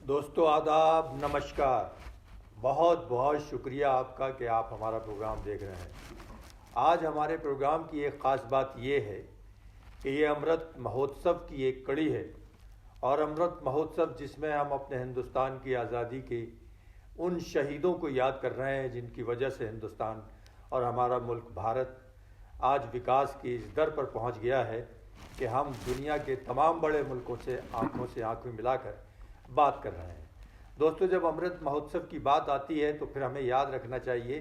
दोस्तों आदाब, नमस्कार। बहुत बहुत शुक्रिया आपका कि आप हमारा प्रोग्राम देख रहे हैं। आज हमारे प्रोग्राम की एक ख़ास बात ये है कि ये अमृत महोत्सव की एक कड़ी है, और अमृत महोत्सव जिसमें हम अपने हिंदुस्तान की आज़ादी के उन शहीदों को याद कर रहे हैं जिनकी वजह से हिंदुस्तान और हमारा मुल्क भारत आज विकास की इस दर पर पहुंच गया है कि हम दुनिया के तमाम बड़े मुल्कों से आंखें मिलाकर बात कर रहे हैं। दोस्तों, जब अमृत महोत्सव की बात आती है तो फिर हमें याद रखना चाहिए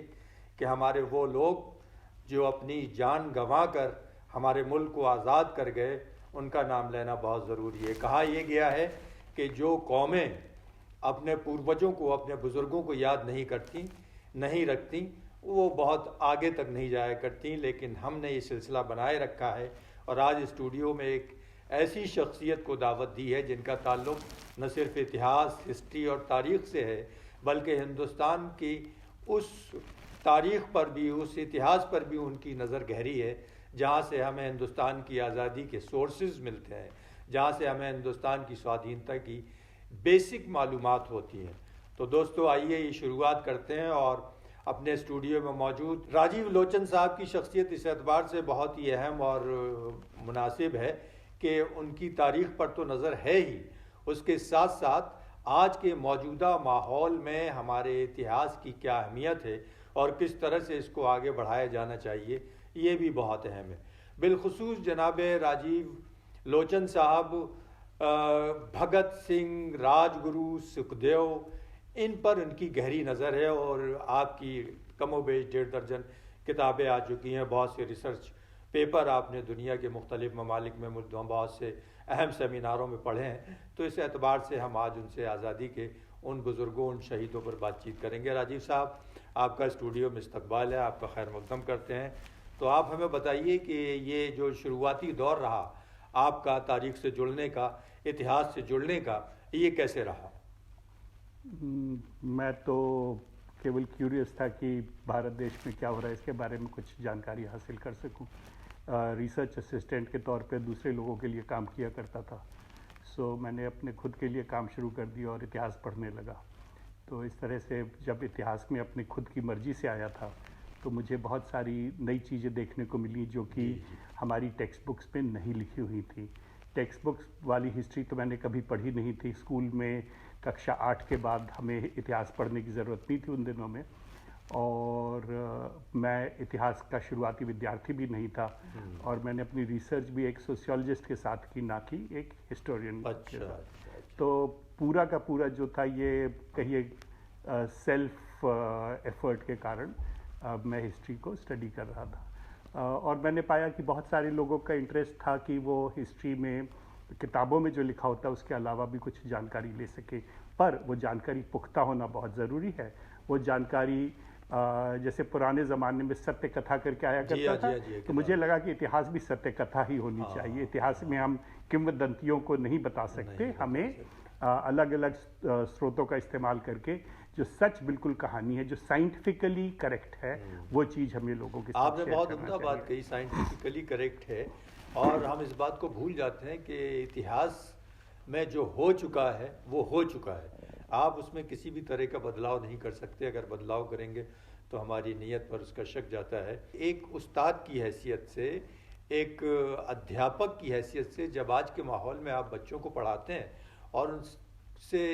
कि हमारे वो लोग जो अपनी जान गंवा कर हमारे मुल्क को आज़ाद कर गए, उनका नाम लेना बहुत ज़रूरी है। कहा यह गया है कि जो कौमें अपने पूर्वजों को, अपने बुज़ुर्गों को याद नहीं रखती, वो बहुत आगे तक नहीं जाया करती। लेकिन हमने ये सिलसिला बनाए रखा है और आज स्टूडियो में एक ऐसी शख्सियत को दावत दी है जिनका ताल्लुक़ न सिर्फ इतिहास, हिस्ट्री और तारीख़ से है, बल्कि हिंदुस्तान की उस तारीख़ पर भी, उस इतिहास पर भी उनकी नज़र गहरी है जहाँ से हमें हिंदुस्तान की आज़ादी के सोर्सेज मिलते हैं, जहाँ से हमें हिंदुस्तान की स्वाधीनता की बेसिक मालूमात होती हैं। तो दोस्तों, आइए ये शुरुआत करते हैं। और अपने स्टूडियो में मौजूद राजीव लोचन साहब की शख्सियत इस एतबार से बहुत ही अहम और मुनासिब है कि उनकी तारीख़ पर तो नज़र है ही, उसके साथ साथ आज के मौजूदा माहौल में हमारे इतिहास की क्या अहमियत है और किस तरह से इसको आगे बढ़ाया जाना चाहिए, ये भी बहुत अहम है। बिलखुसूस जनाब राजीव लोचन साहब भगत सिंह, राजगुरु, सुखदेव, इन पर उनकी गहरी नज़र है और आपकी कमोबेश 1.5 दर्जन किताबें आ चुकी हैं। बहुत से रिसर्च पेपर आपने दुनिया के मुख्तलिफ ममालिक में बहुत से अहम सेमिनारों में पढ़े हैं। तो इस एतबार से हम आज उनसे आज़ादी के उन बुज़ुर्गों, उन शहीदों पर बातचीत करेंगे। राजीव साहब, आपका स्टूडियो में इस्तकबाल है, आपका खैर मक़दम करते हैं। तो आप हमें बताइए कि ये जो शुरुआती दौर रहा आपका तारीख़ से जुड़ने का, इतिहास से जुड़ने का, ये कैसे रहा? मैं तो केवल क्यूरियस था कि भारत देश में क्या हो रहा है इसके बारे में कुछ जानकारी हासिल कर सकूं। रिसर्च असिस्टेंट के तौर पे दूसरे लोगों के लिए काम किया करता था, सो मैंने अपने खुद के लिए काम शुरू कर दिया और इतिहास पढ़ने लगा। तो इस तरह से जब इतिहास में अपनी खुद की मर्जी से आया था तो मुझे बहुत सारी नई चीज़ें देखने को मिली जो कि हमारी टेक्स्ट बुक्स में नहीं लिखी हुई थी। टेक्स्ट बुक्स वाली हिस्ट्री तो मैंने कभी पढ़ी नहीं थी। स्कूल में कक्षा 8 के बाद हमें इतिहास पढ़ने की ज़रूरत नहीं थी उन दिनों में, और मैं इतिहास का शुरुआती विद्यार्थी भी नहीं था, और मैंने अपनी रिसर्च भी एक सोशियोलॉजिस्ट के साथ की, ना कि एक हिस्टोरियन के साथ। तो पूरा का पूरा जो था ये कहिए सेल्फ एफर्ट के कारण मैं हिस्ट्री को स्टडी कर रहा था। और मैंने पाया कि बहुत सारे लोगों का इंटरेस्ट था कि वो हिस्ट्री में किताबों में जो लिखा होता है उसके अलावा भी कुछ जानकारी ले सके, पर वो जानकारी पुख्ता होना बहुत ज़रूरी है। वो जानकारी जैसे पुराने ज़माने में सत्य कथा करके आया करता था, तो मुझे लगा कि इतिहास भी सत्य कथा ही होनी चाहिए। इतिहास में हम किंवदंतियों को नहीं बता सकते, हमें अलग अलग स्रोतों का इस्तेमाल करके जो सच बिल्कुल कहानी है, जो साइंटिफिकली करेक्ट है, वो चीज़ हमें लोगों के साथ आपने बहुत उम्दा बात कही, साइंटिफिकली करेक्ट है। और हम इस बात को भूल जाते हैं कि इतिहास में जो हो चुका है वो हो चुका है। आप उसमें किसी भी तरह का बदलाव नहीं कर सकते। अगर बदलाव करेंगे तो हमारी नीयत पर उसका शक जाता है। एक उस्ताद की हैसियत से, एक अध्यापक की हैसियत से, जब आज के माहौल में आप बच्चों को पढ़ाते हैं और उनसे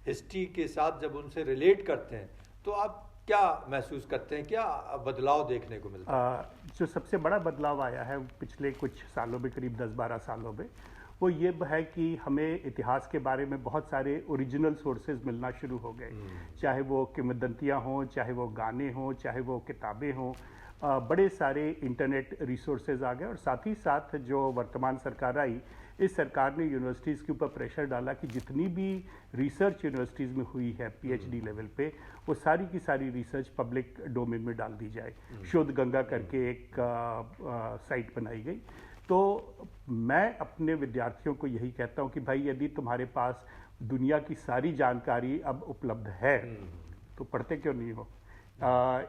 हिस्ट्री के साथ जब उनसे रिलेट करते हैं, तो आप क्या महसूस करते हैं, क्या बदलाव देखने को मिलता है? जो सबसे बड़ा बदलाव आया है पिछले कुछ सालों में, करीब 10-12 सालों में, वो ये है कि हमें इतिहास के बारे में बहुत सारे ओरिजिनल सोर्सेज मिलना शुरू हो गए। चाहे वो किंवदंतियाँ हों, चाहे वो गाने हों, चाहे वो किताबें हों, बड़े सारे इंटरनेट रिसोर्सेज आ गए। और साथ ही साथ जो वर्तमान सरकार आई, इस सरकार ने यूनिवर्सिटीज़ के ऊपर प्रेशर डाला कि जितनी भी रिसर्च यूनिवर्सिटीज़ में हुई है पीएचडी लेवल पे, वो सारी की सारी रिसर्च पब्लिक डोमेन में डाल दी जाए। शोध गंगा करके एक साइट बनाई गई। तो मैं अपने विद्यार्थियों को यही कहता हूँ कि भाई, यदि तुम्हारे पास दुनिया की सारी जानकारी अब उपलब्ध है तो पढ़ते क्यों नहीं हो?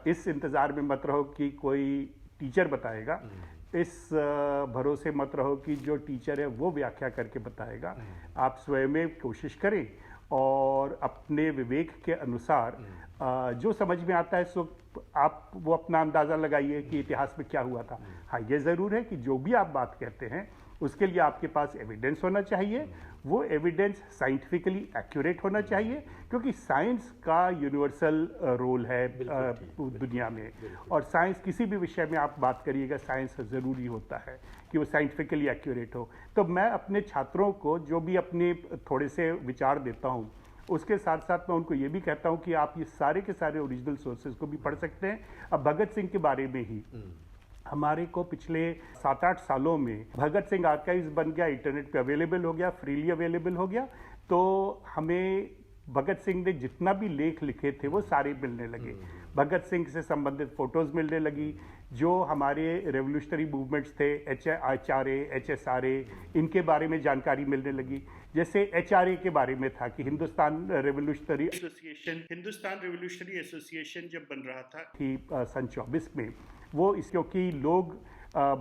इस इंतज़ार में मत रहो कि कोई टीचर बताएगा, इस भरोसे मत रहो कि जो टीचर है वो व्याख्या करके बताएगा। आप स्वयं में कोशिश करें और अपने विवेक के अनुसार जो समझ में आता है सो आप वो अपना अंदाज़ा लगाइए कि इतिहास में क्या हुआ था। हाँ, ये ज़रूर है कि जो भी आप बात कहते हैं उसके लिए आपके पास एविडेंस होना चाहिए, वो एविडेंस साइंटिफिकली एक्यूरेट होना चाहिए, क्योंकि साइंस का यूनिवर्सल रोल है दुनिया में। और साइंस किसी भी विषय में आप बात करिएगा, साइंस ज़रूरी होता है कि वो साइंटिफिकली एक्यूरेट हो। तो मैं अपने छात्रों को जो भी अपने थोड़े से विचार देता हूँ, उसके साथ साथ मैं उनको ये भी कहता हूँ कि आप ये सारे के सारे ओरिजिनल सोर्सेज को भी पढ़ सकते हैं। अब भगत सिंह के बारे में ही हमारे को पिछले 7-8 सालों में भगत सिंह आर्काइव्स बन गया, इंटरनेट पे अवेलेबल हो गया, फ्रीली अवेलेबल हो गया। तो हमें भगत सिंह ने जितना भी लेख लिखे थे वो सारे मिलने लगे। भगत सिंह से संबंधित फोटोज मिलने लगी, जो हमारे रेवोल्यूशनरी मूवमेंट्स थे, HRA, HSRA, इनके बारे में जानकारी मिलने लगी। जैसे HRA के बारे में था कि हिंदुस्तान रेवोल्यूशनरी एसोसिएशन जब बन रहा था कि सन 24 में वो क्योंकि लोग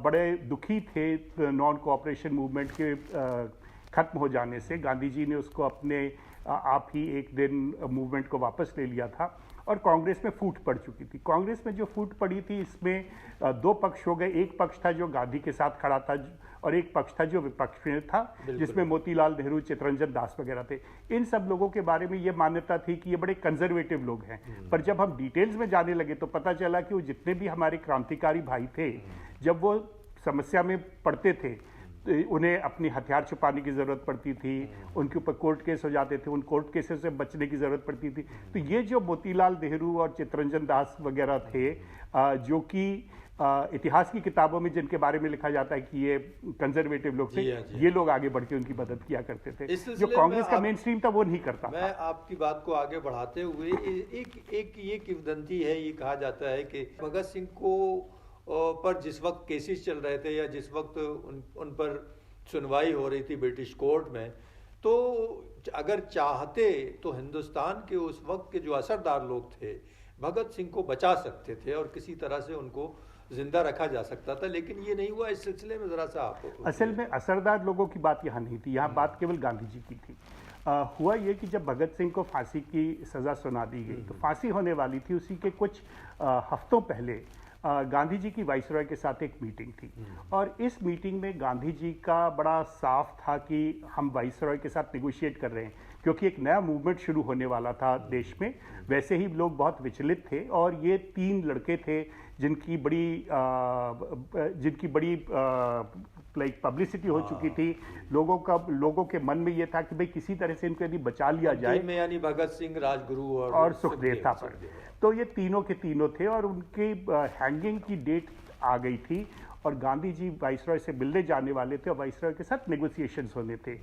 बड़े दुखी थे नॉन कोऑपरेशन मूवमेंट के ख़त्म हो जाने से, गांधी जी ने उसको अपने आप ही एक दिन मूवमेंट को वापस ले लिया था और कांग्रेस में फूट पड़ चुकी थी। कांग्रेस में जो फूट पड़ी थी, इसमें दो पक्ष हो गए। एक पक्ष था जो गांधी के साथ खड़ा था और एक पक्ष था जो विपक्ष में था, जिसमें मोतीलाल नेहरू, चित्तरंजन दास वगैरह थे। इन सब लोगों के बारे में ये मान्यता थी कि ये बड़े कंजर्वेटिव लोग हैं। पर जब हम डिटेल्स में जाने लगे तो पता चला कि वो जितने भी हमारे क्रांतिकारी भाई थे, जब वो समस्या में पड़ते थे तो उन्हें अपनी हथियार छुपाने की ज़रूरत पड़ती थी, उनके ऊपर कोर्ट केस हो जाते थे, उन कोर्ट केसेस से बचने की ज़रूरत पड़ती थी। तो ये जो मोतीलाल नेहरू और चित्तरंजन दास वगैरह थे, जो कि इतिहास की किताबों में जिनके बारे में लिखा जाता है कि ये कंजर्वेटिव लोग थे, ये लोग आगे बढ़ के उनकी मदद किया करते थे, जो कांग्रेस का मेन स्ट्रीम था वो नहीं करता। मैं आपकी बात को आगे बढ़ाते हुए एक ये किंवदंती है, ये कहा जाता है कि भगत सिंह को पर जिस वक्त केसेस चल रहे थे या जिस वक्त उन पर सुनवाई हो रही थी ब्रिटिश कोर्ट में, तो अगर चाहते तो हिंदुस्तान के उस वक्त के जो असरदार लोग थे भगत सिंह को बचा सकते थे और किसी तरह से उनको जिंदा रखा जा सकता था, लेकिन ये नहीं हुआ। इस सिलसिले में ज़रा सा आप असल में असरदार लोगों की बात यहाँ नहीं थी, यहाँ बात केवल गांधी जी की थी। हुआ ये कि जब भगत सिंह को फांसी की सज़ा सुना दी गई तो फांसी होने वाली थी, उसी के कुछ हफ्तों पहले गांधी जी की वाइसरॉय के साथ एक मीटिंग थी और इस मीटिंग में गांधी जी का बड़ा साफ था कि हम वाइसरॉय के साथ नेगोशिएट कर रहे हैं, क्योंकि एक नया मूवमेंट शुरू होने वाला था देश में। वैसे ही लोग बहुत विचलित थे और ये 3 लड़के थे जिनकी बड़ी लाइक पब्लिसिटी हो चुकी थी। लोगों के मन में ये था कि भाई किसी तरह से इनको यदि बचा लिया जाए, यानी भगत सिंह, राजगुरु और सुखदेव था। पर तो ये तीनों के तीनों थे और उनकी हैंगिंग की डेट आ गई थी और गांधी जी वाइसरॉय से मिलने जाने वाले थे और वाइसरॉय के साथ नेगोशिएशंस होने थे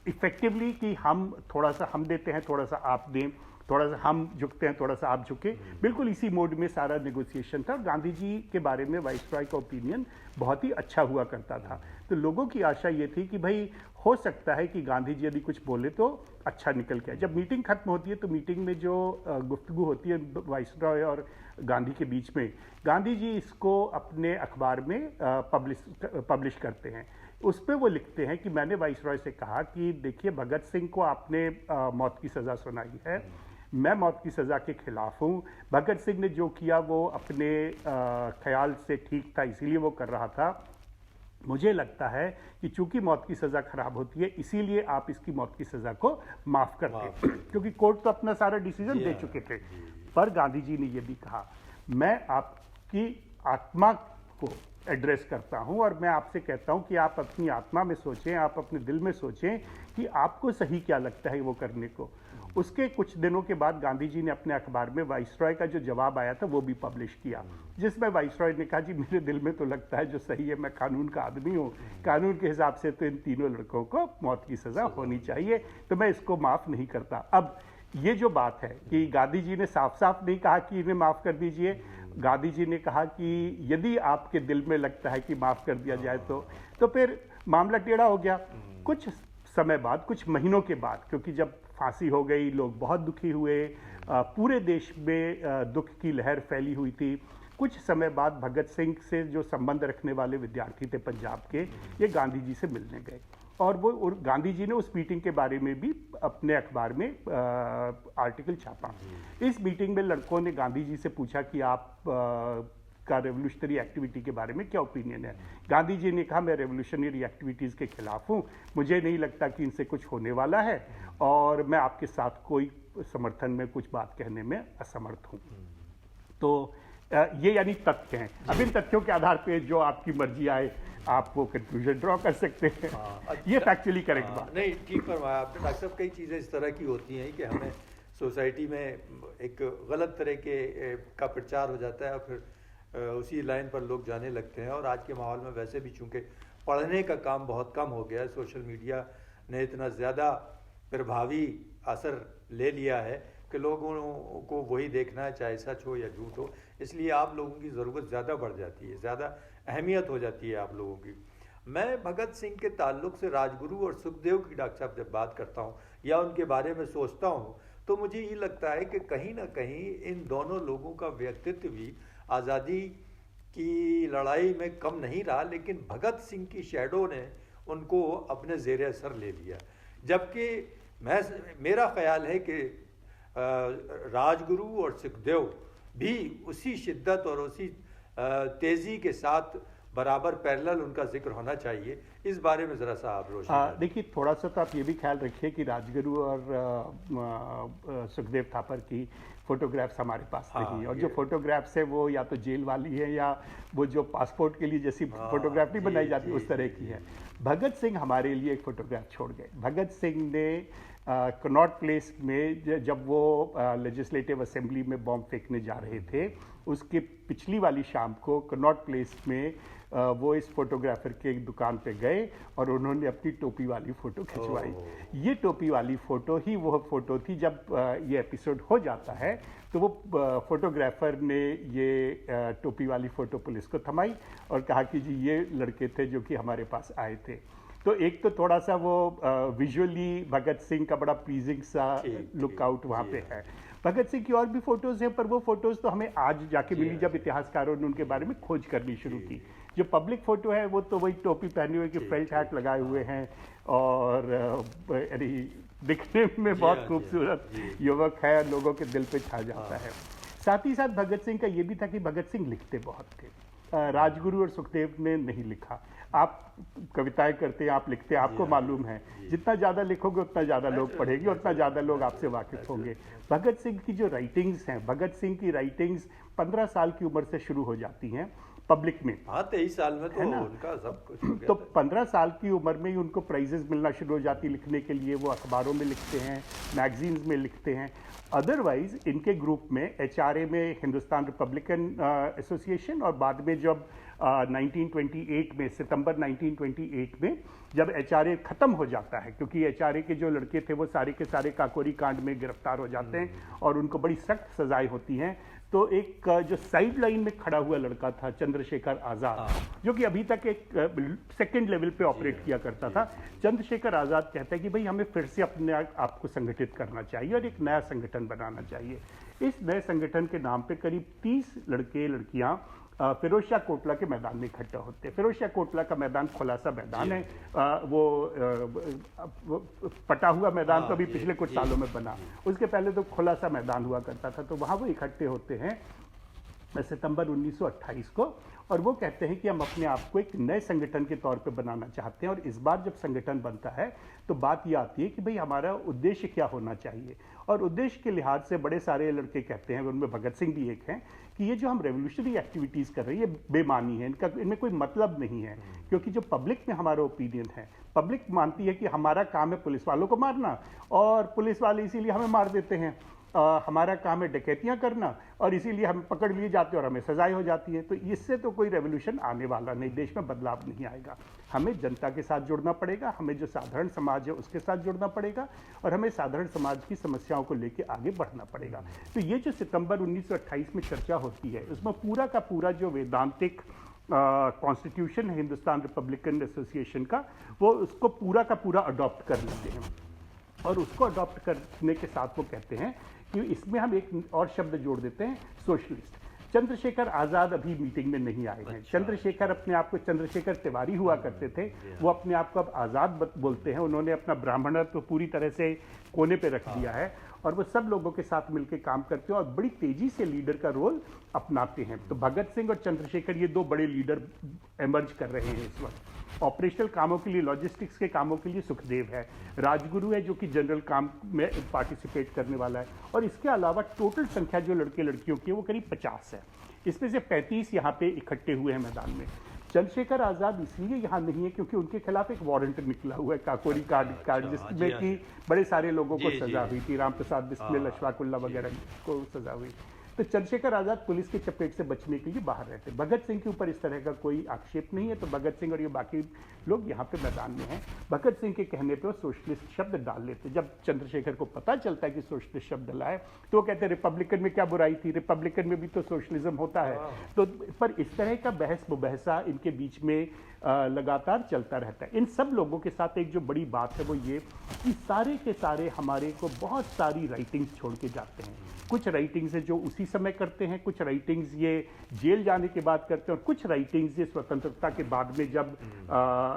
इफेक्टिवली कि हम थोड़ा सा हम देते हैं, थोड़ा सा आप दें, थोड़ा सा हम झुकते हैं, थोड़ा सा आप झुके। बिल्कुल इसी मोड में सारा नेगोशिएशन था और गांधी जी के बारे में वाइसरॉय का ओपिनियन बहुत ही अच्छा हुआ करता था। तो लोगों की आशा ये थी कि भाई हो सकता है कि गांधी जी यदि कुछ बोले तो अच्छा निकल के आए। जब मीटिंग खत्म होती है तो मीटिंग में जो गुफ्तगू होती है वाइसरॉय और गांधी के बीच में, गांधी जी इसको अपने अखबार में पब्लिश करते हैं। उस पर वो लिखते हैं कि मैंने वाइसरॉय से कहा कि देखिए भगत सिंह को आपने मौत की सज़ा सुनाई है, मैं मौत की सज़ा के खिलाफ हूँ। भगत सिंह ने जो किया वो अपने ख्याल से ठीक था, इसीलिए वो कर रहा था। मुझे लगता है कि चूंकि मौत की सज़ा खराब होती है इसीलिए आप इसकी मौत की सज़ा को माफ़ करते, क्योंकि कोर्ट तो अपना सारा डिसीजन दे चुके थे। पर गांधी जी ने यह भी कहा, मैं आपकी आत्मा को एड्रेस करता हूं और मैं आपसे कहता हूं कि आप अपनी आत्मा में सोचें, आप अपने दिल में सोचें कि आपको सही क्या लगता है वो करने को। उसके कुछ दिनों के बाद गांधी जी ने अपने अखबार में वाइसरॉय का जो जवाब आया था वो भी पब्लिश किया, जिसमें वाइसरॉय ने कहा जी मेरे दिल में तो लगता है जो सही है, मैं कानून का आदमी हूँ, कानून के हिसाब से तो इन तीनों लड़कों को मौत की सज़ा होनी चाहिए, तो मैं इसको माफ़ नहीं करता। अब ये जो बात है कि गांधी जी ने साफ साफ नहीं कहा कि इन्हें माफ़ कर दीजिए, गांधी जी ने कहा कि यदि आपके दिल में लगता है कि माफ़ कर दिया जाए तो फिर मामला टेढ़ा हो गया। कुछ समय बाद, कुछ महीनों के बाद, क्योंकि जब फांसी हो गई लोग बहुत दुखी हुए, पूरे देश में दुख की लहर फैली हुई थी। कुछ समय बाद भगत सिंह से जो संबंध रखने वाले विद्यार्थी थे पंजाब के, ये गांधी जी से मिलने गए और गांधी जी ने उस मीटिंग के बारे में भी अपने अखबार में आर्टिकल छापा। इस मीटिंग में लड़कों ने गांधी जी से पूछा कि आप का रेवोल्यूशनरी एक्टिविटी के बारे में क्या ओपिनियन है। गांधी जी ने कहा मैं रेवोल्यूशनरी एक्टिविटीज़ के खिलाफ हूँ, मुझे नहीं लगता कि इनसे कुछ होने वाला है और मैं आपके साथ कोई समर्थन में कुछ बात कहने में असमर्थ हूँ। तो ये यानी तथ्य हैं। अब इन तथ्यों के आधार पे जो आपकी मर्जी आए आप वो कंक्लूजन ड्रॉ कर सकते हैं। ये फैक्चुअली करेक्ट बात नहीं, ठीक फरमाया आपने डॉक्टर साहब। कई चीज़ें इस तरह की होती हैं कि हमें सोसाइटी में एक गलत तरह का प्रचार हो जाता है और फिर उसी लाइन पर लोग जाने लगते हैं। और आज के माहौल में वैसे भी चूंकि पढ़ने का काम बहुत कम हो गया है, सोशल मीडिया ने इतना ज़्यादा प्रभावी असर ले लिया है कि लोगों को वही देखना है, चाहे सच हो या झूठ हो। इसलिए आप लोगों की ज़रूरत ज़्यादा बढ़ जाती है, ज़्यादा अहमियत हो जाती है आप लोगों की। मैं भगत सिंह के ताल्लुक से राजगुरु और सुखदेव की डॉक्टर साहब जब बात करता हूँ या उनके बारे में सोचता हूँ तो मुझे ये लगता है कि कहीं ना कहीं इन दोनों लोगों का व्यक्तित्व भी आज़ादी की लड़ाई में कम नहीं रहा, लेकिन भगत सिंह की शैडो ने उनको अपने ज़ेर असर ले लिया। जबकि मेरा ख्याल है कि राजगुरु और सुखदेव भी उसी शिद्दत और उसी तेज़ी के साथ बराबर पैरेलल उनका जिक्र होना चाहिए। इस बारे में ज़रा सा आप रोशन देखिए, थोड़ा सा तो आप ये भी ख्याल रखिए कि राजगुरु और सुखदेव थापर की फोटोग्राफ्स हमारे पास नहीं है, और जो फोटोग्राफ्स है वो या तो जेल वाली है या वो जो पासपोर्ट के लिए जैसी फोटोग्राफ नहीं बनाई जाती उस तरह की है। भगत सिंह हमारे लिए एक फोटोग्राफ छोड़ गए। भगत सिंह ने कनॉट प्लेस में जब वो लेजिस्लेटिव असेंबली में बॉम्ब फेंकने जा रहे थे, उसके पिछली वाली शाम को कनॉट प्लेस में वो इस फोटोग्राफर के एक दुकान पे गए और उन्होंने अपनी टोपी वाली फ़ोटो खिंचवाई। ये टोपी वाली फ़ोटो ही वो फ़ोटो थी। जब ये एपिसोड हो जाता है तो वो फोटोग्राफर ने ये टोपी वाली फ़ोटो पुलिस को थमाई और कहा कि जी ये लड़के थे जो कि हमारे पास आए थे। तो एक तो थोड़ा सा वो विजुअली भगत सिंह का बड़ा प्लीजिंग सा लुकआउट वहाँ पे है। भगत सिंह की और भी फोटोज़ हैं, पर वो फोटोज़ तो हमें आज जाके मिली जब इतिहासकारों ने उनके बारे में खोज करनी शुरू की। जो पब्लिक फ़ोटो है वो तो वही टोपी पहने हुए कि फेल्ट हैट लगाए हुए हैं और दिखने में बहुत खूबसूरत युवक है, लोगों के दिल पे छा जाता है। साथ ही साथ भगत सिंह का ये भी था कि भगत सिंह लिखते बहुत थे। राजगुरु और सुखदेव ने नहीं लिखा। आप कविताएं करते हैं, आप लिखते हैं, आपको मालूम है जितना ज़्यादा लिखोगे उतना ज़्यादा लोग पढ़ेंगे, उतना ज़्यादा लोग आपसे वाकिफ होंगे। भगत सिंह की जो राइटिंग्स हैं, भगत सिंह की राइटिंग्स 15 साल की उम्र से शुरू हो जाती हैं पब्लिक में। 23 साल में तो उनका सब कुछ हो गया। तो 15 साल की उम्र में ही उनको प्राइजेस मिलना शुरू हो जाती लिखने के लिए। वो अखबारों में लिखते हैं, मैगजीन्स में लिखते हैं। अदरवाइज इनके ग्रुप में HRA में हिंदुस्तान रिपब्लिकन एसोसिएशन, और बाद में जब 1928 में, सितंबर 1928 में जब HRA ख़त्म हो जाता है, क्योंकि HRA के जो लड़के थे वो सारे के सारे काकोरी कांड में गिरफ्तार हो जाते हैं और उनको बड़ी सख्त सजाएं होती हैं। तो एक जो साइड लाइन में खड़ा हुआ लड़का था चंद्रशेखर आज़ाद, जो कि अभी तक एक सेकंड लेवल पे ऑपरेट किया करता था। चंद्रशेखर आज़ाद कहता है कि भाई हमें फिर से अपने आप को संगठित करना चाहिए और एक नया संगठन बनाना चाहिए। इस नए संगठन के नाम पे करीब 30 लड़के लड़कियां फिरोज शाह कोटला के मैदान में इकट्ठा होते हैं। फिरोज शाह कोटला का मैदान खुला सा मैदान है, वो पटा हुआ मैदान तो अभी पिछले कुछ सालों में बना, उसके पहले तो खुला सा मैदान हुआ करता था। तो वहाँ वो इकट्ठे होते हैं सितंबर 1928 को, और वो कहते हैं कि हम अपने आप को एक नए संगठन के तौर पे बनाना चाहते हैं। और इस बार जब संगठन बनता है तो बात ये आती है कि भाई हमारा उद्देश्य क्या होना चाहिए। और उद्देश्य के लिहाज से बड़े सारे लड़के कहते हैं, उनमें भगत सिंह भी एक हैं, कि ये जो हम रेवोल्यूशनरी एक्टिविटीज़ कर रहे हैं ये बेमानी है, इनमें कोई मतलब नहीं है। क्योंकि जो पब्लिक में हमारा ओपिनियन है, पब्लिक मानती है कि हमारा काम है पुलिस वालों को मारना, और पुलिस वाले इसीलिए हमें मार देते हैं। हमारा काम है डकैतियाँ करना और इसीलिए हम पकड़ लिए जाते हैं और हमें सजाएं हो जाती है। तो इससे तो कोई रेवोल्यूशन आने वाला नहीं, देश में बदलाव नहीं आएगा। हमें जनता के साथ जुड़ना पड़ेगा, हमें जो साधारण समाज है उसके साथ जुड़ना पड़ेगा, और हमें साधारण समाज की समस्याओं को लेकर आगे बढ़ना पड़ेगा। तो ये जो सितंबर 1928 में चर्चा होती है, उसमें पूरा का पूरा जो वैदांतिक कॉन्स्टिट्यूशन है हिंदुस्तान रिपब्लिकन एसोसिएशन का, वो उसको पूरा का पूरा अडॉप्ट कर लेते हैं। और उसको अडॉप्ट करने के साथ वो कहते हैं कि इसमें हम एक और शब्द जोड़ देते हैं, सोशलिस्ट। चंद्रशेखर आज़ाद अभी मीटिंग में नहीं आए हैं। चंद्रशेखर अपने आप को चंद्रशेखर तिवारी हुआ करते थे, वो अपने आप को अब आज़ाद बोलते हैं। उन्होंने अपना ब्राह्मणत्व तो पूरी तरह से कोने पे रख दिया है और वो सब लोगों के साथ मिलकर काम करते हैं और बड़ी तेजी से लीडर का रोल अपनाते हैं। तो भगत सिंह और चंद्रशेखर ये दो बड़े लीडर एमर्ज कर रहे हैं इस वक्त। ऑपरेशनल कामों के लिए, लॉजिस्टिक्स के कामों के लिए सुखदेव है, राजगुरु है जो कि जनरल काम में पार्टिसिपेट करने वाला है, और इसके अलावा टोटल संख्या जो लड़के लड़कियों की है वो करीब 50 है। इसमें से 35 यहाँ पे इकट्ठे हुए हैं मैदान में। चंद्रशेखर आज़ाद इसलिए यहाँ नहीं है क्योंकि उनके खिलाफ एक वारंट निकला हुआ है, काकोरी कांड, जिसमें कि बड़े सारे लोगों को सजा हुई थी, राम प्रसाद बिस्मिल, अशफाकुल्ला वगैरह को सजा हुई। तो चंद्रशेखर आज़ाद पुलिस के चपेट से बचने के लिए बाहर रहते। भगत सिंह के ऊपर इस तरह का कोई आक्षेप नहीं है, तो भगत सिंह और ये बाकी लोग यहाँ पे मैदान में हैं। भगत सिंह के कहने पे वो सोशलिस्ट शब्द डाल लेते। जब चंद्रशेखर को पता चलता है कि सोशलिस्ट शब्द डला है तो वो कहते हैं रिपब्लिकन में क्या बुराई थी, रिपब्लिकन में भी तो सोशलिज्म होता है। तो पर इस तरह का बहस मुबहसा इनके बीच में लगातार चलता रहता है। इन सब लोगों के साथ एक जो बड़ी बात है वो ये कि सारे के सारे हमारे को बहुत सारी राइटिंग्स छोड़ के जाते हैं। कुछ राइटिंग्स है जो उसी समय करते हैं, कुछ राइटिंग्स ये जेल जाने के बाद करते हैं, और कुछ राइटिंग्स ये स्वतंत्रता के बाद में जब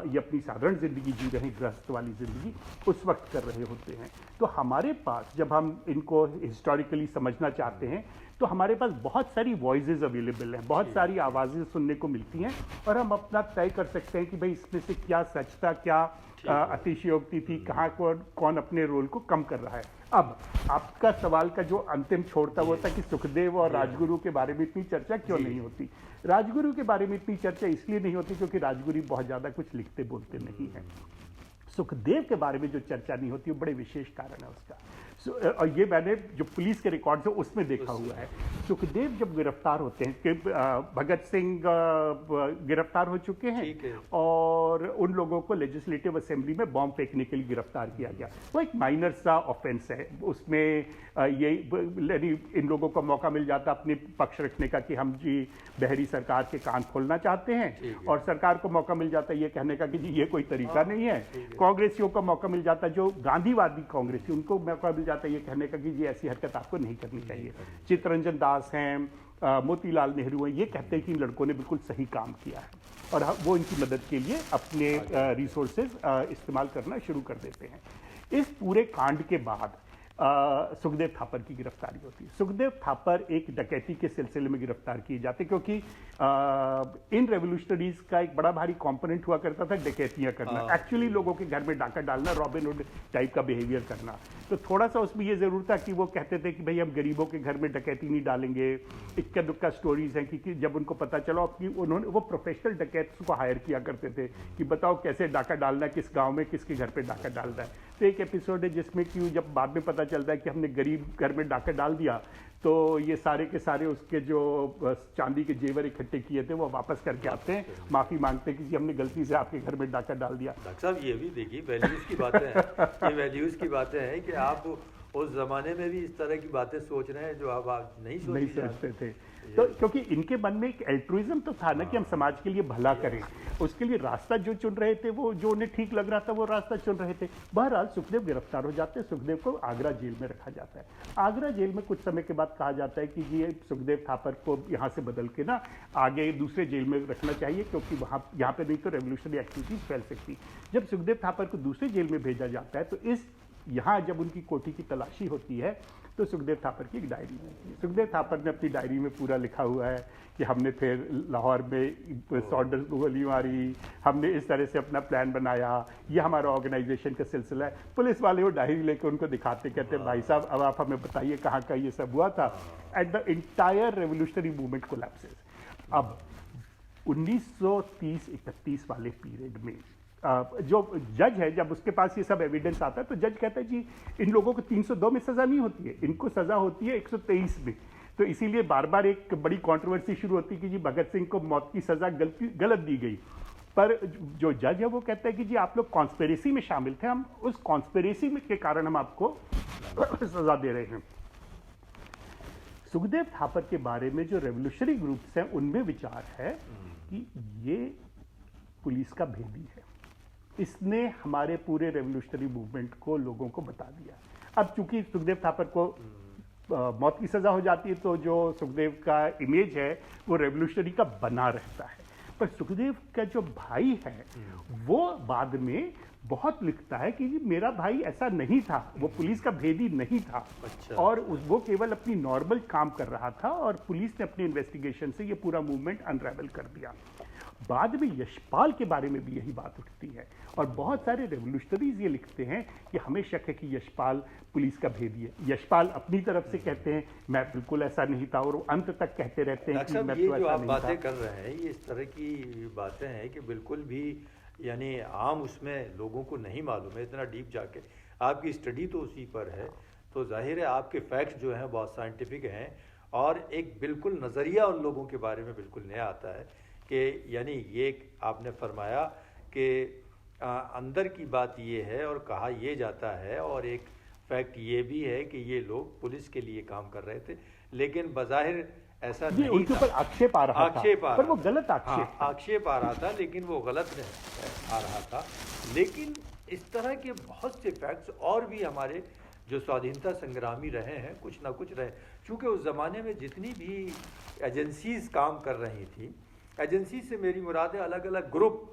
ये अपनी साधारण जिंदगी जी रहे हैं, गृहस्थ वाली जिंदगी, उस वक्त कर रहे होते हैं। तो हमारे पास जब हम इनको हिस्टोरिकली समझना चाहते हैं तो हमारे पास बहुत सारी वॉइसेस अवेलेबल हैं, बहुत सारी आवाज़ें सुनने को मिलती हैं, और हम अपना तय कर सकते हैं कि भाई इसमें से क्या सच था, क्या अतिशयोक्ति थी, कहाँ कौन अपने रोल को कम कर रहा है। अब आपका सवाल का जो अंतिम छोर था वो था कि सुखदेव और राजगुरु के बारे में इतनी चर्चा क्यों नहीं होती। राजगुरु के बारे में इतनी चर्चा इसलिए नहीं होती क्योंकि राजगुरु बहुत ज़्यादा कुछ लिखते बोलते नहीं हैं। सुखदेव के बारे में जो चर्चा नहीं होती वो बड़े विशेष कारण है उसका। और ये मैंने जो पुलिस के रिकॉर्ड्स है उसमें देखा हुआ है। सुखदेव जब गिरफ्तार होते हैं कि भगत सिंह गिरफ्तार हो चुके हैं और उन लोगों को लेजिस्लेटिव असेंबली में बॉम्ब फेंकने के लिए गिरफ्तार किया गया। वो एक माइनर सा ऑफेंस है, उसमें ये इन लोगों को मौका मिल जाता अपने पक्ष रखने का कि हम जी बहरी सरकार के कान खोलना चाहते हैं, और सरकार को मौका मिल जाता है ये कहने का कि जी ये कोई तरीका नहीं है। कांग्रेसियों को मौका मिल जाता है, जो गांधीवादी कांग्रेसी, उनको मौका मिल जाता है ये कहने का कि जी ऐसी हरकत आपको नहीं करनी चाहिए। चित्तरंजन दास हैं, मोतीलाल नेहरू हैं, ये कहते हैं कि इन लड़कों ने बिल्कुल सही काम किया है और वो इनकी मदद के लिए अपने रिसोर्सेज इस्तेमाल करना शुरू कर देते हैं। इस पूरे कांड के बाद सुखदेव थापर की गिरफ्तारी होती है। सुखदेव थापर एक डकैती के सिलसिले में गिरफ्तार किए जाते क्योंकि इन रेवोल्यूशनरीज का एक बड़ा भारी कंपोनेंट हुआ करता था डकैतियां करना, एक्चुअली लोगों के घर में डाका डालना, रॉबिनहुड टाइप का बिहेवियर करना। तो थोड़ा सा उसमें ये जरूर था कि वो कहते थे कि भाई हम गरीबों के घर में डकैती नहीं डालेंगे। इक्का दुक्का स्टोरीज हैं कि जब उनको पता चला कि उन्होंने वो प्रोफेशनल डकैत्स को हायर किया करते थे कि बताओ कैसे डाका डालना है, किस गाँव में किसके घर पे डाका डालना है। तो एक एपिसोड है जिसमें कि जब बाद में पता चलता है कि हमने गरीब घर में डाका डाल दिया तो ये सारे के सारे उसके जो चांदी के जेवर इकट्ठे किए थे वो वापस करके आते हैं, माफ़ी मांगते हैं कि जी हमने गलती से आपके घर में डाका डाल दिया। डॉक्टर साहब ये भी देखिए वैल्यूज़ की बातें हैं, ये वैल्यूज़ की बातें हैं कि आप उस ज़माने में भी इस तरह की बातें सोच रहे हैं जो आप नहीं सोचते थे। तो क्योंकि इनके मन में एक एल्ट्रुइज्म तो था ना कि हम समाज के लिए भला करें, उसके लिए रास्ता जो चुन रहे थे वो जो उन्हें ठीक लग रहा था वो रास्ता चुन रहे थे। बहरहाल सुखदेव गिरफ्तार हो जाते हैं, सुखदेव को आगरा जेल में रखा जाता है। आगरा जेल में कुछ समय के बाद कहा जाता है कि ये सुखदेव थापर को यहाँ से बदल के ना आगे दूसरे जेल में रखना चाहिए क्योंकि वहाँ यहाँ पे नहीं तो रेवोल्यूशनरी एक्टिविटीज फैल सकती। जब सुखदेव थापर को दूसरे जेल में भेजा जाता है तो यहाँ जब उनकी कोठी की तलाशी होती है तो सुखदेव थापर की एक डायरी मिलती है। सुखदेव थापर ने अपनी डायरी में पूरा लिखा हुआ है कि हमने फिर लाहौर में सॉन्डर्स को गोली मारी, हमने इस तरह से अपना प्लान बनाया, ये हमारा ऑर्गेनाइजेशन का सिलसिला है। पुलिस वाले वो डायरी लेकर उनको दिखाते, कहते हैं भाई साहब अब आप हमें बताइए कहाँ का ये सब हुआ था। At the entire revolutionary movement collapses. अब 1930-31 वाले पीरियड में जो जज है जब उसके पास ये सब एविडेंस आता है तो जज कहता है जी इन लोगों को 302 में सज़ा नहीं होती है, इनको सज़ा होती है 123 में। तो इसीलिए बार बार एक बड़ी कंट्रोवर्सी शुरू होती है कि जी भगत सिंह को मौत की सज़ा गलत दी गई। पर जो जज है वो कहता है कि जी आप लोग कॉन्स्पिरेसी में शामिल थे, हम उस कॉन्स्पिरेसी में के कारण हम आपको सज़ा दे रहे हैं। सुखदेव थापर के बारे में जो रेवोल्यूशनरी ग्रुप्स हैं उनमें विचार है कि ये पुलिस का भेदी है, इसने हमारे पूरे रेवोल्यूशनरी मूवमेंट को लोगों को बता दिया। अब चूंकि सुखदेव थापर को मौत की सज़ा हो जाती है तो जो सुखदेव का इमेज है वो रेवोल्यूशनरी का बना रहता है। पर सुखदेव का जो भाई है वो बाद में बहुत लिखता है कि मेरा भाई ऐसा नहीं था, वो पुलिस का भेदी नहीं था। अच्छा। और वो केवल अपनी नॉर्मल काम कर रहा था और पुलिस ने अपने इन्वेस्टिगेशन से ये पूरा मूवमेंट अनरेवल कर दिया। बाद में यशपाल के बारे में भी यही बात उठती है और बहुत सारे रेवोल्यूशनरीज ये लिखते हैं कि हमें शक है कि यशपाल पुलिस का भेदी है। यशपाल अपनी तरफ से कहते हैं मैं बिल्कुल ऐसा नहीं था और वो अंत तक कहते रहते हैं कि मैं ये तो जो ऐसा आप नहीं बातें था। कर रहे हैं ये इस तरह की बातें हैं कि बिल्कुल भी यानी आम उसमें लोगों को नहीं मालूम है इतना डीप जाके। आपकी स्टडी तो उसी पर है, तो जाहिर है आपके फैक्ट्स जो हैं बहुत साइंटिफिक हैं और एक बिल्कुल नज़रिया उन लोगों के बारे में बिल्कुल नया आता है कि यानी ये आपने फरमाया कि अंदर की बात ये है और कहा ये जाता है और एक फैक्ट ये भी है कि ये लोग पुलिस के लिए काम कर रहे थे, लेकिन बज़ाहिर ऐसा नहीं था। उनके ऊपर आक्षेप आ रहा था, पर वो गलत आक्षेप था। आक्षेप आ रहा था लेकिन वो गलत आ रहा था। लेकिन इस तरह के बहुत से फैक्ट्स और भी हमारे जो स्वाधीनता संग्रामी रहे हैं कुछ ना कुछ रहे, चूँकि उस ज़माने में जितनी भी एजेंसीज काम कर रही थी, एजेंसी से मेरी मुराद है अलग अलग ग्रुप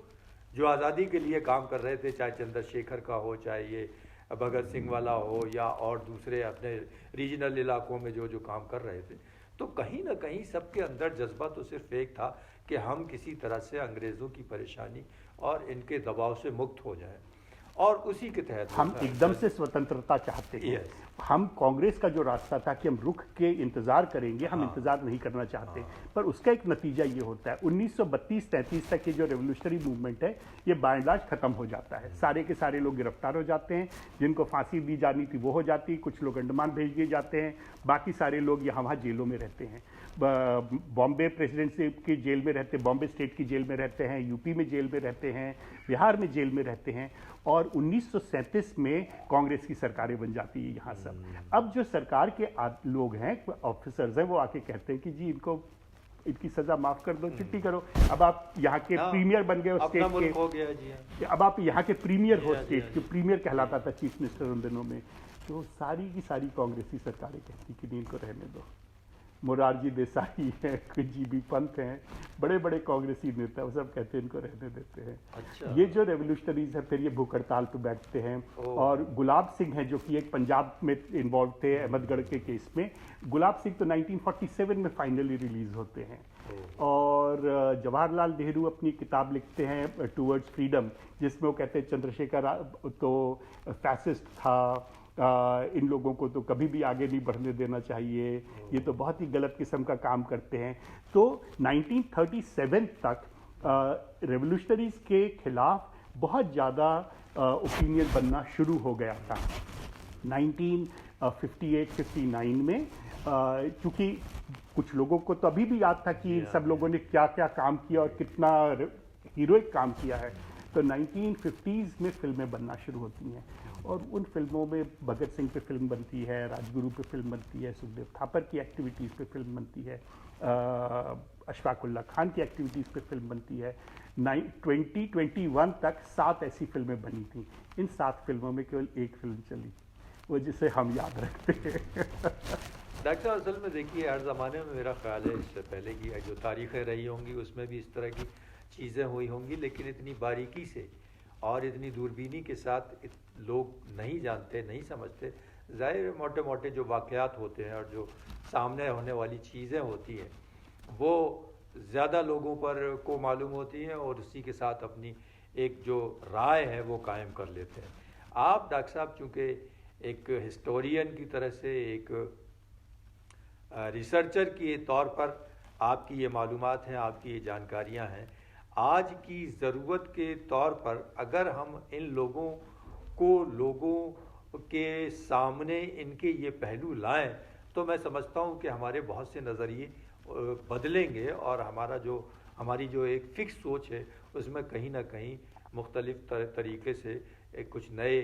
जो आज़ादी के लिए काम कर रहे थे, चाहे चंद्रशेखर का हो, चाहे ये भगत सिंह वाला हो या और दूसरे अपने रीजनल इलाकों में जो काम कर रहे थे, तो कहीं ना कहीं सबके अंदर जज्बा तो सिर्फ एक था कि हम किसी तरह से अंग्रेज़ों की परेशानी और इनके दबाव से मुक्त हो जाएं और उसी के तहत हम एकदम से स्वतंत्रता चाहते हैं। Yes. हम कांग्रेस का जो रास्ता था कि हम रुक के इंतजार करेंगे, हम इंतजार नहीं करना चाहते। पर उसका एक नतीजा ये होता है 1932-33 तक ये जो रेवोल्यूशनरी मूवमेंट है ये बाय एंड लार्ज खत्म हो जाता है। सारे के सारे लोग गिरफ्तार हो जाते हैं, जिनको फांसी दी जानी थी वो हो जाती, कुछ लोग अंडमान भेज दिए जाते हैं, बाकी सारे लोग यहाँ वहाँ जेलों में रहते हैं। बॉम्बे प्रेसिडेंसी की जेल में रहते, बॉम्बे स्टेट की जेल में रहते हैं, यूपी में जेल में रहते हैं, बिहार में जेल में रहते हैं। और 1937 में कांग्रेस की सरकारें बन जाती है यहाँ सब। अब जो सरकार के लोग हैं, ऑफिसर्स हैं, वो आके कहते हैं कि जी इनकी सजा माफ कर दो, छुट्टी करो। अब आप यहाँ के प्रीमियर बन गए स्टेट के, हो गया जी। अब आप यहाँ के प्रीमियर हो स्टेट के, प्रीमियर कहलाता था चीफ मिनिस्टर उन दिनों में। तो सारी की सारी कांग्रेसी सरकारें कहती कि नहीं इनको रहने दो। मोरारजी देसाई हैं, जीबी पंत हैं, बड़े बड़े कांग्रेसी नेता, वो सब कहते हैं इनको रहने देते हैं। अच्छा। ये जो रेवोल्यूशनरीज है फिर ये भूख हड़ताल पे बैठते हैं। और गुलाब सिंह हैं जो कि एक पंजाब में इन्वॉल्व थे अहमदगढ़ के केस में। गुलाब सिंह तो 1947 में फाइनली रिलीज होते हैं। और जवाहरलाल नेहरू अपनी किताब लिखते हैं टूवर्ड्स फ्रीडम, जिसमें वो कहते हैं चंद्रशेखर तो फैसिस्ट था, इन लोगों को तो कभी भी आगे नहीं बढ़ने देना चाहिए, ये तो बहुत ही गलत किस्म का काम करते हैं। तो 1937 तक रेवोल्यूशनरीज के खिलाफ बहुत ज़्यादा ओपिनियन बनना शुरू हो गया था। 1958-59 में क्योंकि कुछ लोगों को तो अभी भी याद था कि सब लोगों ने क्या क्या काम किया और कितना हीरोइक काम किया है। तो 1950s में फिल्में बनना शुरू होती हैं और उन फिल्मों में भगत सिंह पे फिल्म बनती है, राजगुरु पे फिल्म बनती है, सुखदेव थापर की एक्टिविटीज़ पे फिल्म बनती है, अशफाक उल्ला खान की एक्टिविटीज़ पे फिल्म बनती है। 2021 तक 7 ऐसी फिल्में बनी थी। इन 7 फिल्मों में केवल एक फिल्म चली, वो जिसे हम याद रखते हैं। डॉक्टर साहब असल में देखिए हर ज़माने में मेरा ख्याल है इससे पहले की जो तारीखें रही होंगी उसमें भी इस तरह की चीज़ें हुई होंगी, लेकिन इतनी बारीकी से और इतनी दूरबीनी के साथ लोग नहीं जानते, नहीं समझते। ज़ाहिर मोटे मोटे जो वाक़यात होते हैं और जो सामने होने वाली चीज़ें होती हैं वो ज़्यादा लोगों पर को मालूम होती हैं और उसी के साथ अपनी एक जो राय है वो कायम कर लेते हैं। आप डॉक्टर साहब चूँकि एक हिस्टोरियन की तरह से, एक रिसर्चर के तौर पर आपकी ये मालूमात हैं, आपकी ये जानकारियाँ हैं, आज की ज़रूरत के तौर पर अगर हम इन लोगों के सामने इनके ये पहलू लाएं तो मैं समझता हूँ कि हमारे बहुत से नज़रिए बदलेंगे और हमारी जो एक फ़िक्स सोच है उसमें कहीं ना कहीं मुख्तलिफ तरीके से कुछ नए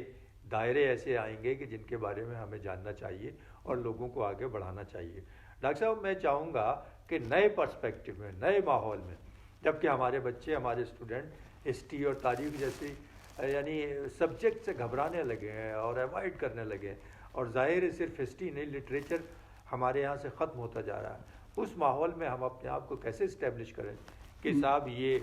दायरे ऐसे आएंगे कि जिनके बारे में हमें जानना चाहिए और लोगों को आगे बढ़ाना चाहिए। डॉक्टर साहब मैं चाहूँगा कि नए पर्सपेक्टिव में, नए माहौल में, जबकि हमारे बच्चे, हमारे स्टूडेंट हिस्ट्री और तारीख़ जैसी यानी सब्जेक्ट से घबराने लगे हैं और अवॉइड करने लगे हैं, और ज़ाहिर है सिर्फ हिस्ट्री नहीं, लिटरेचर हमारे यहाँ से ख़त्म होता जा रहा है। उस माहौल में हम अपने आप को कैसे इस्टेब्लिश करें कि साहब ये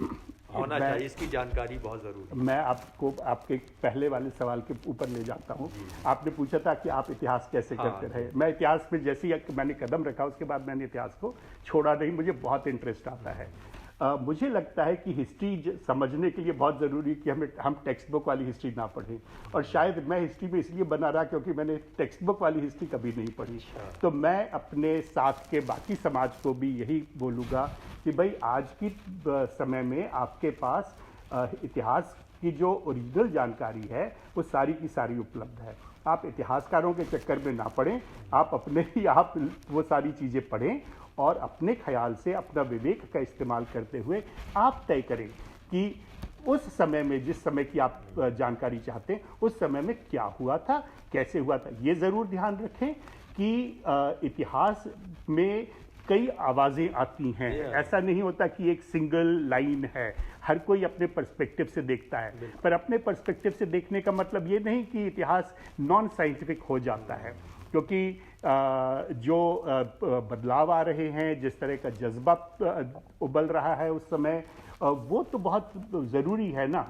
होना चाहिए, इसकी जानकारी बहुत ज़रूरी है। मैं आपको आपके पहले वाले सवाल के ऊपर ले जाता हूँ। आपने पूछा था कि आप इतिहास कैसे करते रहे। मैं इतिहास में जैसे ही मैंने कदम रखा उसके बाद मैंने इतिहास को छोड़ा नहीं, मुझे बहुत इंटरेस्ट आता है। मुझे लगता है कि हिस्ट्री समझने के लिए बहुत ज़रूरी है कि हम टेक्स्ट बुक वाली हिस्ट्री ना पढ़ें, और शायद मैं हिस्ट्री में इसलिए बना रहा क्योंकि मैंने टेक्स्ट बुक वाली हिस्ट्री कभी नहीं पढ़ी। तो मैं अपने साथ के बाकी समाज को भी यही बोलूँगा कि भाई आज की समय में आपके पास इतिहास की जो ओरिजिनल जानकारी है वो सारी की सारी उपलब्ध है। आप इतिहासकारों के चक्कर में ना पड़ें, आप अपने ही आप वो सारी चीज़ें पढ़ें और अपने ख्याल से अपना विवेक का इस्तेमाल करते हुए आप तय करें कि उस समय में, जिस समय की आप जानकारी चाहते हैं, उस समय में क्या हुआ था, कैसे हुआ था। ये ज़रूर ध्यान रखें कि इतिहास में कई आवाज़ें आती हैं। ऐसा नहीं होता कि एक सिंगल लाइन है, हर कोई अपने पर्सपेक्टिव से देखता है। पर अपने पर्सपेक्टिव से देखने का मतलब ये नहीं कि इतिहास नॉन साइंटिफिक हो जाता है, क्योंकि जो बदलाव आ रहे हैं, जिस तरह का जज्बा उबल रहा है उस समय, वो तो बहुत ज़रूरी है ना।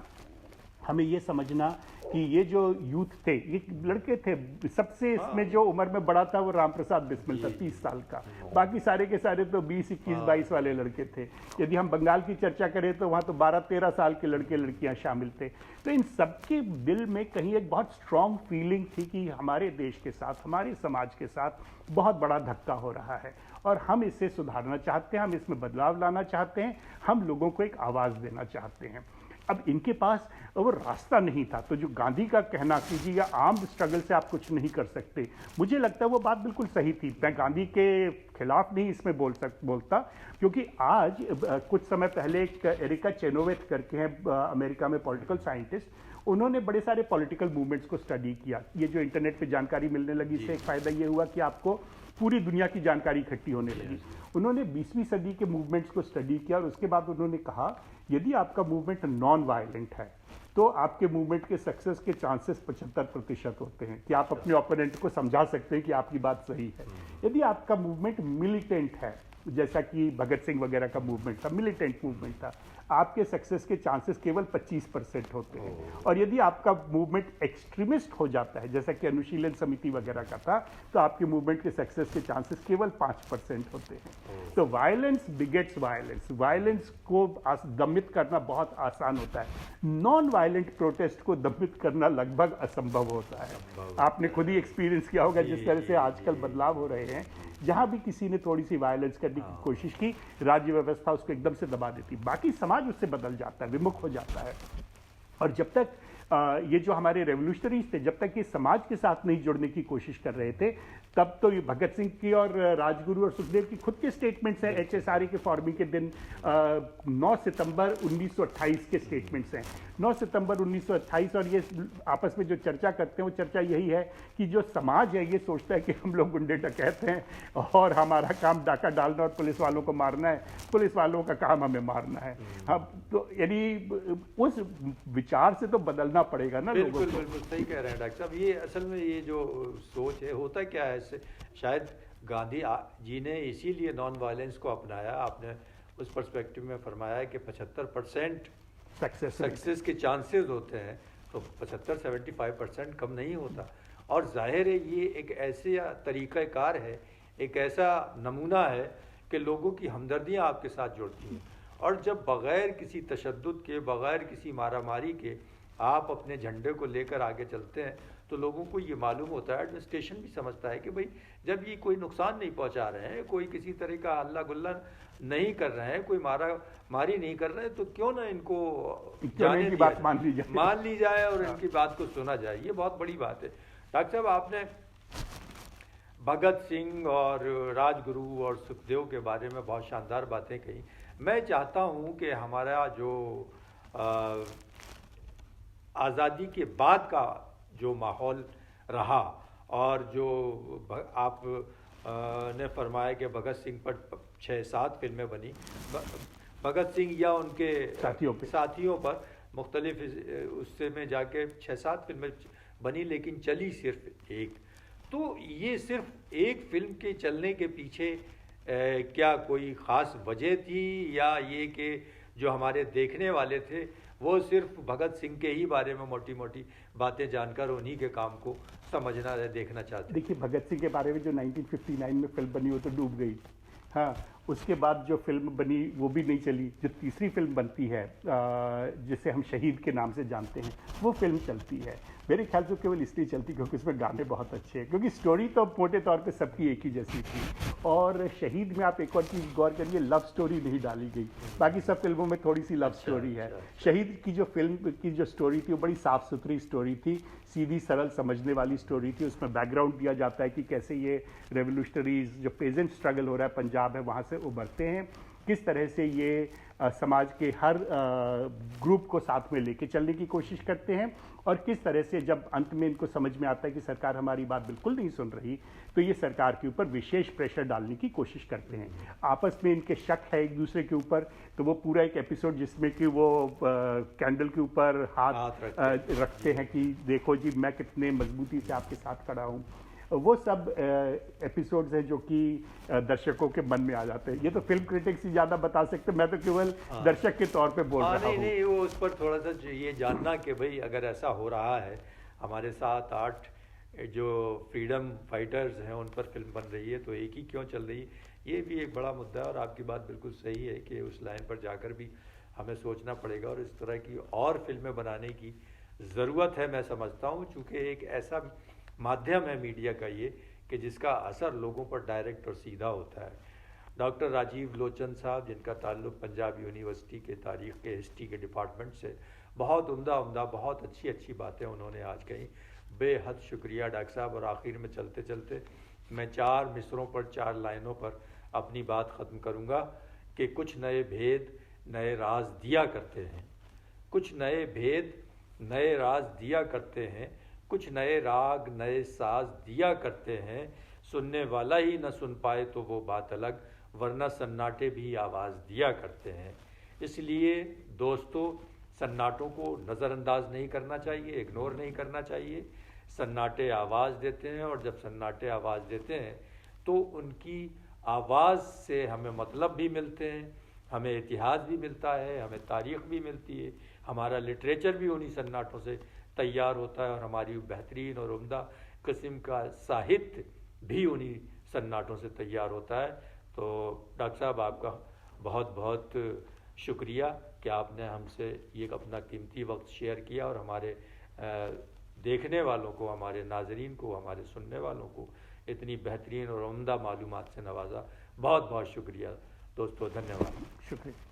हमें ये समझना कि ये जो यूथ थे, ये लड़के थे, सबसे इसमें जो उम्र में बड़ा था वो राम प्रसाद बिस्मिल था, 30 साल का। बाकी सारे के सारे तो 20, 21, 22 वाले लड़के थे। यदि हम बंगाल की चर्चा करें तो वहाँ तो 12-13 साल के लड़के लड़कियाँ शामिल थे। तो इन सबके दिल में कहीं एक बहुत स्ट्रॉन्ग फीलिंग थी कि हमारे देश के साथ, हमारे समाज के साथ बहुत बड़ा धक्का हो रहा है और हम इसे सुधारना चाहते हैं, हम इसमें बदलाव लाना चाहते हैं, हम लोगों को एक आवाज़ देना चाहते हैं। अब इनके पास वो रास्ता नहीं था। तो जो गांधी का कहना कि जी या आर्म्ड स्ट्रगल से आप कुछ नहीं कर सकते, मुझे लगता है वो बात बिल्कुल सही थी। मैं गांधी के खिलाफ नहीं इसमें बोलता, क्योंकि आज कुछ समय पहले एक एरिका चेनोवेट करके हैं अमेरिका में पॉलिटिकल साइंटिस्ट, उन्होंने बड़े सारे पॉलिटिकल मूवमेंट्स को स्टडी किया। ये जो इंटरनेट पे जानकारी मिलने लगी, इससे एक फ़ायदा ये हुआ कि आपको पूरी दुनिया की जानकारी इकट्ठी होने लगी। उन्होंने 20वीं सदी के मूवमेंट्स को स्टडी किया और उसके बाद उन्होंने कहा यदि आपका मूवमेंट नॉन वायलेंट है तो आपके मूवमेंट के सक्सेस के चांसेस 75% होते हैं कि आप अपने ओपोनेंट को समझा सकते हैं कि आपकी बात सही है। यदि आपका मूवमेंट मिलिटेंट है, जैसा कि भगत सिंह वगैरह का मूवमेंट था, मिलिटेंट मूवमेंट था, आपके सक्सेस के चांसेस केवल 25% होते हैं। और यदि आपका मूवमेंट एक्सट्रीमिस्ट हो जाता है, जैसा कि अनुशीलन समिति वगैरह का था, तो आपके मूवमेंट के सक्सेस के चांसेस केवल 5% होते हैं। तो वायलेंस बिगेट्स वायलेंस, वायलेंस को दमित करना बहुत आसान होता है, नॉन वायलेंट प्रोटेस्ट को दमित करना लगभग असंभव होता है। आपने खुद ही एक्सपीरियंस किया होगा जिस तरह से आजकल बदलाव हो रहे हैं। जहां भी किसी ने थोड़ी सी वायलेंस करने की कोशिश की, राज्य व्यवस्था उसको एकदम से दबा देती, बाकी समाज उससे बदल जाता है, विमुख हो जाता है। और जब तक ये जो हमारे रेवोल्यूशनरीज थे, जब तक ये समाज के साथ नहीं जुड़ने की कोशिश कर रहे थे, तब तो ये भगत सिंह की और राजगुरु और सुखदेव की खुद के स्टेटमेंट्स हैं। HSRA के फॉर्मिंग के दिन 9 सितंबर 1928 के स्टेटमेंट्स हैं, 9 सितंबर 1928। और ये आपस में जो चर्चा करते हैं वो चर्चा यही है कि जो समाज है ये सोचता है कि हम लोग गुंडे डकैत हैं और हमारा काम डाका डालना और पुलिस वालों को मारना है, पुलिस वालों का काम हमें मारना है। हम तो यानी उस विचार से तो बदलना पड़ेगा ना लोगों को। बिल्कुल सही कह रहे हैं डॉक्टर साहब। ये असल में ये जो सोच है, होता क्या है इससे, शायद गांधी जी ने इसीलिए नॉन वायलेंस को अपनाया। आपने उस पर्सपेक्टिव में फरमाया है कि 75% सक्सेस के चांसेस होते हैं, तो 75-75% कम नहीं होता। और जाहिर है ये एक ऐसे तरीक़ाकार है, एक ऐसा नमूना है कि लोगों की हमदर्दियाँ आपके साथ जुड़ती हैं। और जब बग़ैर किसी तशद्दुद के, बग़ैर किसी मारामारी के आप अपने झंडे को लेकर आगे चलते हैं, तो लोगों को ये मालूम होता है, एडमिनिस्ट्रेशन भी समझता है कि भाई जब ये कोई नुकसान नहीं पहुंचा रहे हैं, कोई किसी तरह का हल्ला गुल्ला नहीं कर रहे हैं, कोई मारी नहीं कर रहे हैं, तो क्यों ना इनको जाने की बात मान ली जाए और इनकी बात को सुना जाए। ये बहुत बड़ी बात है। डॉक्टर साहब, आपने भगत सिंह और राजगुरु और सुखदेव के बारे में बहुत शानदार बातें कही। मैं चाहता हूँ कि हमारा जो आज़ादी के बाद का जो माहौल रहा और जो आप ने फरमाया कि भगत सिंह पर 6-7 फिल्में बनी, भगत सिंह या उनके साथियों पर मुख्तलिफ उससे में जाके 6-7 फिल्में बनी, लेकिन चली सिर्फ एक। तो ये सिर्फ एक फिल्म के चलने के पीछे क्या कोई ख़ास वजह थी, या ये कि जो हमारे देखने वाले थे वो सिर्फ भगत सिंह के ही बारे में मोटी मोटी बातें जानकर उन्हीं के काम को समझना या देखना चाहते? देखिए, भगत सिंह के बारे में जो 1959 में फिल्म बनी वो तो डूब गई। हाँ, उसके बाद जो फिल्म बनी वो भी नहीं चली। जो तीसरी फिल्म बनती है जिसे हम शहीद के नाम से जानते हैं, वो फिल्म चलती है। मेरे ख्याल से केवल इसलिए चलती क्योंकि उसमें गाने बहुत अच्छे हैं, क्योंकि स्टोरी तो मोटे तौर पे सबकी एक ही जैसी थी। और शहीद में आप एक और चीज़ गौर करिए, लव स्टोरी नहीं डाली गई। बाकी सब फिल्मों में थोड़ी सी लव स्टोरी है। शहीद की जो फिल्म की जो स्टोरी थी वो बड़ी साफ सुथरी स्टोरी थी, सीधी सरल समझने वाली स्टोरी थी। उसमें बैकग्राउंड दिया जाता है कि कैसे ये रेवोल्यूशनरीज जो पेजेंट स्ट्रगल हो रहा है पंजाब है वहाँ से उभरते हैं, किस तरह से ये समाज के हर ग्रुप को साथ में लेके चलने की कोशिश करते हैं, और किस तरह से जब अंत में इनको समझ में आता है कि सरकार हमारी बात बिल्कुल नहीं सुन रही, तो ये सरकार के ऊपर विशेष प्रेशर डालने की कोशिश करते हैं। आपस में इनके शक है एक दूसरे के ऊपर, तो वो पूरा एक एपिसोड जिसमें कि वो कैंडल के ऊपर हाथ रखते हैं कि देखो जी मैं कितने मजबूती से आपके साथ खड़ा हूँ। वो सब एपिसोड्स हैं जो कि दर्शकों के मन में आ जाते हैं। ये तो फिल्म क्रिटिक्स ही ज़्यादा बता सकते, मैं तो केवल दर्शक के तौर पे बोल रहा हूँ। नहीं, वो उस पर थोड़ा सा ये जानना कि भाई अगर ऐसा हो रहा है, हमारे 7-8 जो फ्रीडम फाइटर्स हैं उन पर फिल्म बन रही है, तो एक ही क्यों चल रही है, ये भी एक बड़ा मुद्दा है। और आपकी बात बिल्कुल सही है कि उस लाइन पर जाकर भी हमें सोचना पड़ेगा, और इस तरह की और फिल्में बनाने की ज़रूरत है, मैं समझता हूँ। चूँकि एक ऐसा माध्यम है मीडिया का ये कि जिसका असर लोगों पर डायरेक्ट और सीधा होता है। डॉक्टर राजीव लोचन साहब, जिनका ताल्लुक़ पंजाब यूनिवर्सिटी के तारीख़ के हिस्ट्री के डिपार्टमेंट से, बहुत उम्दा बहुत अच्छी बातें उन्होंने आज कही। बेहद शुक्रिया डॉक्टर साहब। और आखिर में चलते चलते मैं 4 मिसरों पर 4 लाइनों पर अपनी बात ख़त्म करूँगा कि कुछ नए भेद नए राज दिया करते हैं, कुछ नए भेद नए राज दिया करते हैं, कुछ नए राग नए साज दिया करते हैं। सुनने वाला ही न सुन पाए तो वो बात अलग, वरना सन्नाटे भी आवाज़ दिया करते हैं। इसलिए दोस्तों, सन्नाटों को नज़रअंदाज नहीं करना चाहिए, इग्नोर नहीं करना चाहिए। सन्नाटे आवाज़ देते हैं, और जब सन्नाटे आवाज़ देते हैं तो उनकी आवाज़ से हमें मतलब भी मिलते हैं, हमें इतिहास भी मिलता है, हमें तारीख़ भी मिलती है, हमारा लिटरेचर भी उन्हीं सन्नाटों से तैयार होता है, और हमारी बेहतरीन और उम्दा किस्म का साहित्य भी उन्हीं सन्नाटों से तैयार होता है। तो डॉक्टर साहब, आपका बहुत बहुत शुक्रिया कि आपने हमसे ये अपना कीमती वक्त शेयर किया, और हमारे देखने वालों को, हमारे नाजरीन को, हमारे सुनने वालों को इतनी बेहतरीन और उम्दा मालूमात से नवाजा। बहुत बहुत शुक्रिया दोस्तों, धन्यवाद। शुक्रिया।